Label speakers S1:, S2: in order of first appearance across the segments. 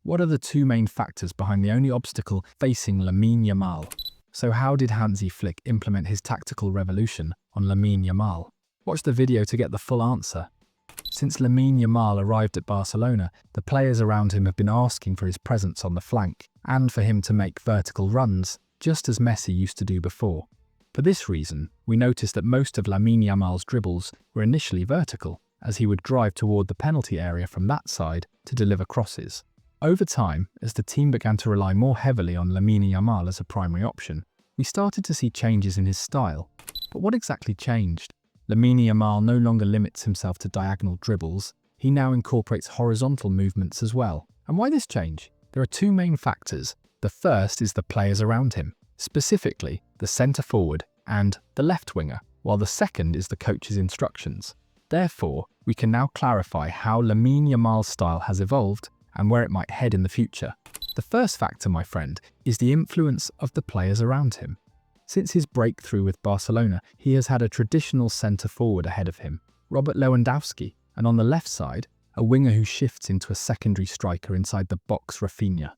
S1: What are the two main factors behind the only obstacle facing Lamin Yamal? So how did Hansi Flick implement his tactical revolution on Lamin Yamal? Watch the video to get the full answer. Since Lamin Yamal arrived at Barcelona, the players around him have been asking for his presence on the flank and for him to make vertical runs, just as Messi used to do before. For this reason, we noticed that most of Lamin Yamal's dribbles were initially vertical, as he would drive toward the penalty area from that side to deliver crosses. Over time, as the team began to rely more heavily on Lamin Yamal as a primary option, we started to see changes in his style. But what exactly changed? Lamin Yamal no longer limits himself to diagonal dribbles, he now incorporates horizontal movements as well. And why this change? There are two main factors. The first is the players around him, specifically the centre forward and the left winger, while the second is the coach's instructions. Therefore, we can now clarify how Lamin Yamal's style has evolved and where it might head in the future. The first factor, my friend, is the influence of the players around him. Since his breakthrough with Barcelona, he has had a traditional centre-forward ahead of him, Robert Lewandowski, and on the left side, a winger who shifts into a secondary striker inside the box, Rafinha.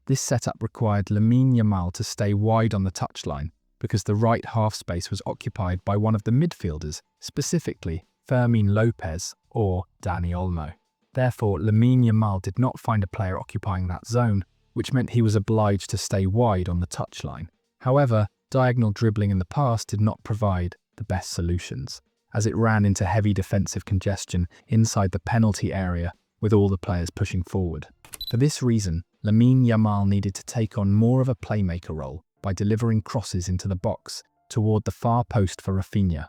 S1: This setup required Lamin Yamal to stay wide on the touchline because the right half space was occupied by one of the midfielders, specifically Fermin Lopez or Dani Olmo. Therefore, Lamin Yamal did not find a player occupying that zone, which meant he was obliged to stay wide on the touchline. However, diagonal dribbling in the past did not provide the best solutions, as it ran into heavy defensive congestion inside the penalty area with all the players pushing forward. For this reason, Lamin Yamal needed to take on more of a playmaker role by delivering crosses into the box toward the far post for Rafinha,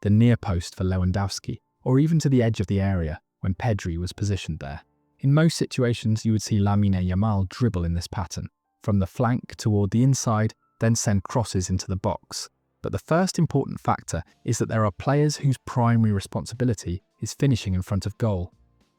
S1: the near post for Lewandowski, or even to the edge of the area when Pedri was positioned there. In most situations, you would see Lamin Yamal dribble in this pattern, from the flank toward the inside, then send crosses into the box. But the first important factor is that there are players whose primary responsibility is finishing in front of goal.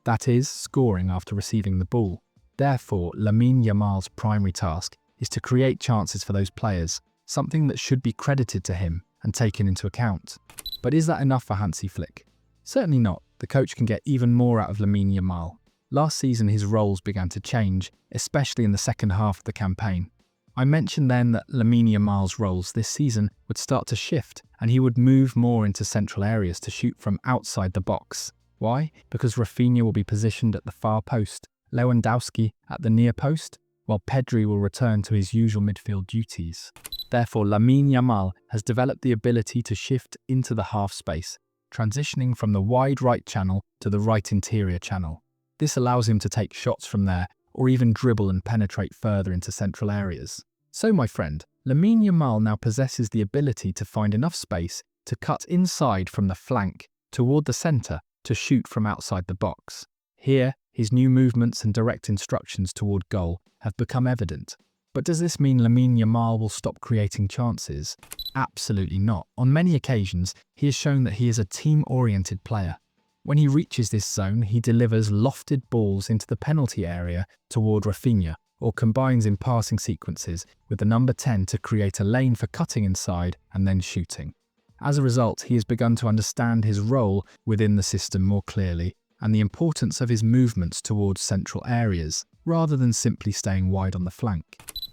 S1: That is, scoring after receiving the ball. Therefore, Lamin Yamal's primary task is to create chances for those players, something that should be credited to him and taken into account. But is that enough for Hansi Flick? Certainly not. The coach can get even more out of Lamin Yamal. Last season, his roles began to change, especially in the second half of the campaign. I mentioned then that Lamin Yamal's roles this season would start to shift and he would move more into central areas to shoot from outside the box. Why? Because Rafinha will be positioned at the far post, Lewandowski at the near post, while Pedri will return to his usual midfield duties. Therefore, Lamin Yamal has developed the ability to shift into the half space, transitioning from the wide right channel to the right interior channel. This allows him to take shots from there or even dribble and penetrate further into central areas. So, my friend, Lamin Yamal now possesses the ability to find enough space to cut inside from the flank toward the centre to shoot from outside the box. Here, his new movements and direct instructions toward goal have become evident. But does this mean Lamin Yamal will stop creating chances? Absolutely not. On many occasions, he has shown that he is a team-oriented player. When he reaches this zone, he delivers lofted balls into the penalty area toward Rafinha, or combines in passing sequences with the number 10 to create a lane for cutting inside and then shooting. As a result, he has begun to understand his role within the system more clearly and the importance of his movements towards central areas, rather than simply staying wide on the flank.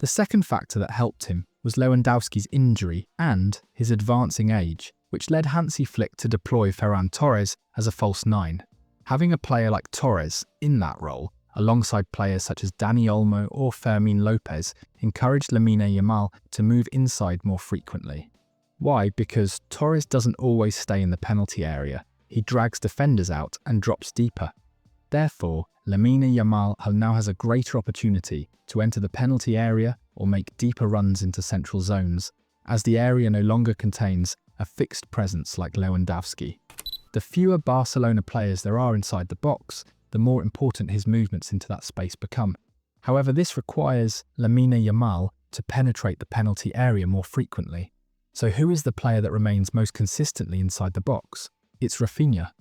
S1: The second factor that helped him was Lewandowski's injury and his advancing age, which led Hansi Flick to deploy Ferran Torres as a false nine. Having a player like Torres in that role, alongside players such as Dani Olmo or Fermin Lopez, encouraged Lamin Yamal to move inside more frequently. Why? Because Torres doesn't always stay in the penalty area. He drags defenders out and drops deeper. Therefore, Lamin Yamal now has a greater opportunity to enter the penalty area or make deeper runs into central zones, as the area no longer contains a fixed presence like Lewandowski. The fewer Barcelona players there are inside the box, the more important his movements into that space become. However, this requires Lamin Yamal to penetrate the penalty area more frequently. So who is the player that remains most consistently inside the box? It's Rafinha.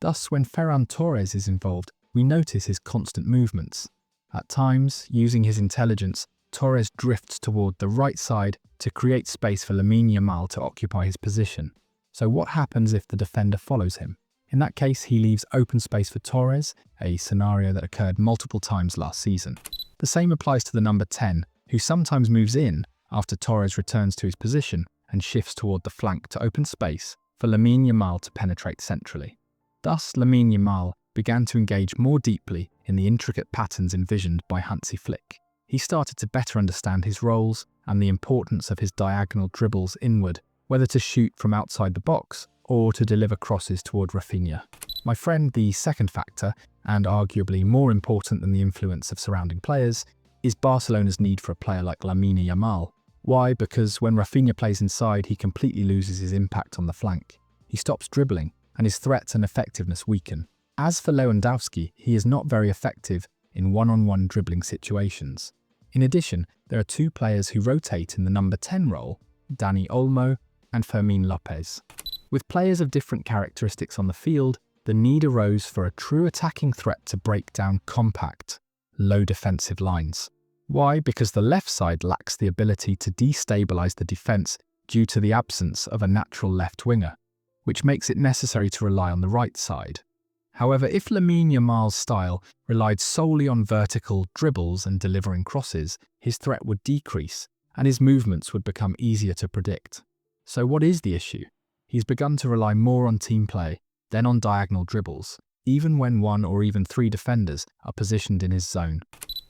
S1: Thus, when Ferran Torres is involved, we notice his constant movements. At times, using his intelligence, Torres drifts toward the right side to create space for Lamin Yamal to occupy his position. So what happens if the defender follows him? In that case, he leaves open space for Torres, a scenario that occurred multiple times last season. The same applies to the number 10, who sometimes moves in after Torres returns to his position and shifts toward the flank to open space for Lamin Yamal to penetrate centrally. Thus, Lamin Yamal began to engage more deeply in the intricate patterns envisioned by Hansi Flick. He started to better understand his roles and the importance of his diagonal dribbles inward, whether to shoot from outside the box or to deliver crosses toward Rafinha. My friend, the second factor, and arguably more important than the influence of surrounding players, is Barcelona's need for a player like Lamin Yamal. Why? Because when Rafinha plays inside, he completely loses his impact on the flank. He stops dribbling, and his threat and effectiveness weaken. As for Lewandowski, he is not very effective in one-on-one dribbling situations. In addition, there are two players who rotate in the number 10 role, Dani Olmo and Fermin Lopez. With players of different characteristics on the field, the need arose for a true attacking threat to break down compact, low defensive lines. Why? Because the left side lacks the ability to destabilise the defence due to the absence of a natural left winger, which makes it necessary to rely on the right side. However, if Lamin Yamal's style relied solely on vertical dribbles and delivering crosses, his threat would decrease and his movements would become easier to predict. So what is the issue? He's begun to rely more on team play, then on diagonal dribbles, even when one or even three defenders are positioned in his zone.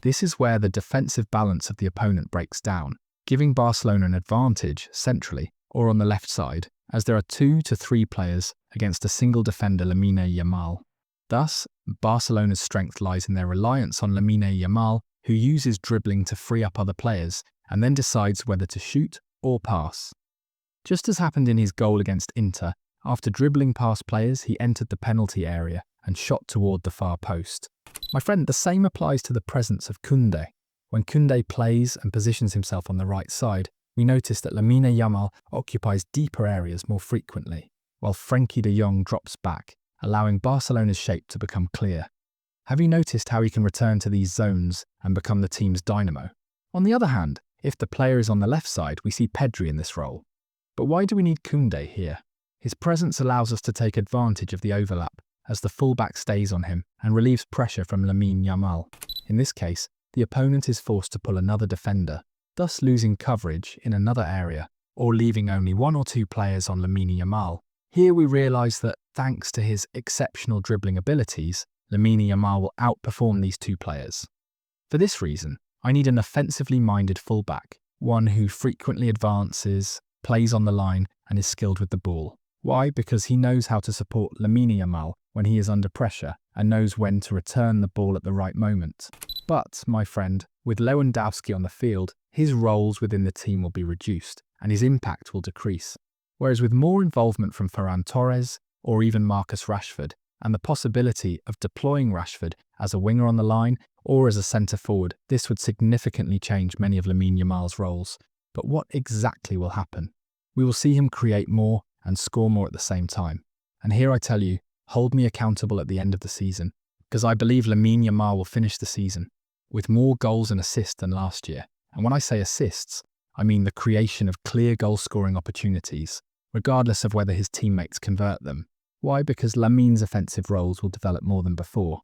S1: This is where the defensive balance of the opponent breaks down, giving Barcelona an advantage centrally or on the left side, as there are 2 to 3 players against a single defender, Lamin Yamal. Thus, Barcelona's strength lies in their reliance on Lamin Yamal, who uses dribbling to free up other players and then decides whether to shoot or pass. Just as happened in his goal against Inter, after dribbling past players, he entered the penalty area and shot toward the far post. My friend, the same applies to the presence of Koundé. When Koundé plays and positions himself on the right side, we notice that Lamin Yamal occupies deeper areas more frequently, while Frenkie de Jong drops back, allowing Barcelona's shape to become clear. Have you noticed how he can return to these zones and become the team's dynamo? On the other hand, if the player is on the left side, we see Pedri in this role. But why do we need Koundé here? His presence allows us to take advantage of the overlap as the fullback stays on him and relieves pressure from Lamin Yamal. In this case, the opponent is forced to pull another defender, thus losing coverage in another area or leaving only 1 or 2 players on Lamin Yamal. Here we realise that, thanks to his exceptional dribbling abilities, Lamin Yamal will outperform these 2 players. For this reason, I need an offensively minded fullback, one who frequently advances, plays on the line and is skilled with the ball. Why? Because he knows how to support Lamin Yamal when he is under pressure and knows when to return the ball at the right moment. But, my friend, with Lewandowski on the field, his roles within the team will be reduced and his impact will decrease. Whereas with more involvement from Ferran Torres or even Marcus Rashford, and the possibility of deploying Rashford as a winger on the line or as a centre-forward, this would significantly change many of Lamin Yamal's roles. But what exactly will happen? We will see him create more and score more at the same time. And here I tell you, hold me accountable at the end of the season, because I believe Lamin Yamal will finish the season with more goals and assists than last year. And when I say assists, I mean the creation of clear goal-scoring opportunities, regardless of whether his teammates convert them. Why? Because Lamin's offensive roles will develop more than before.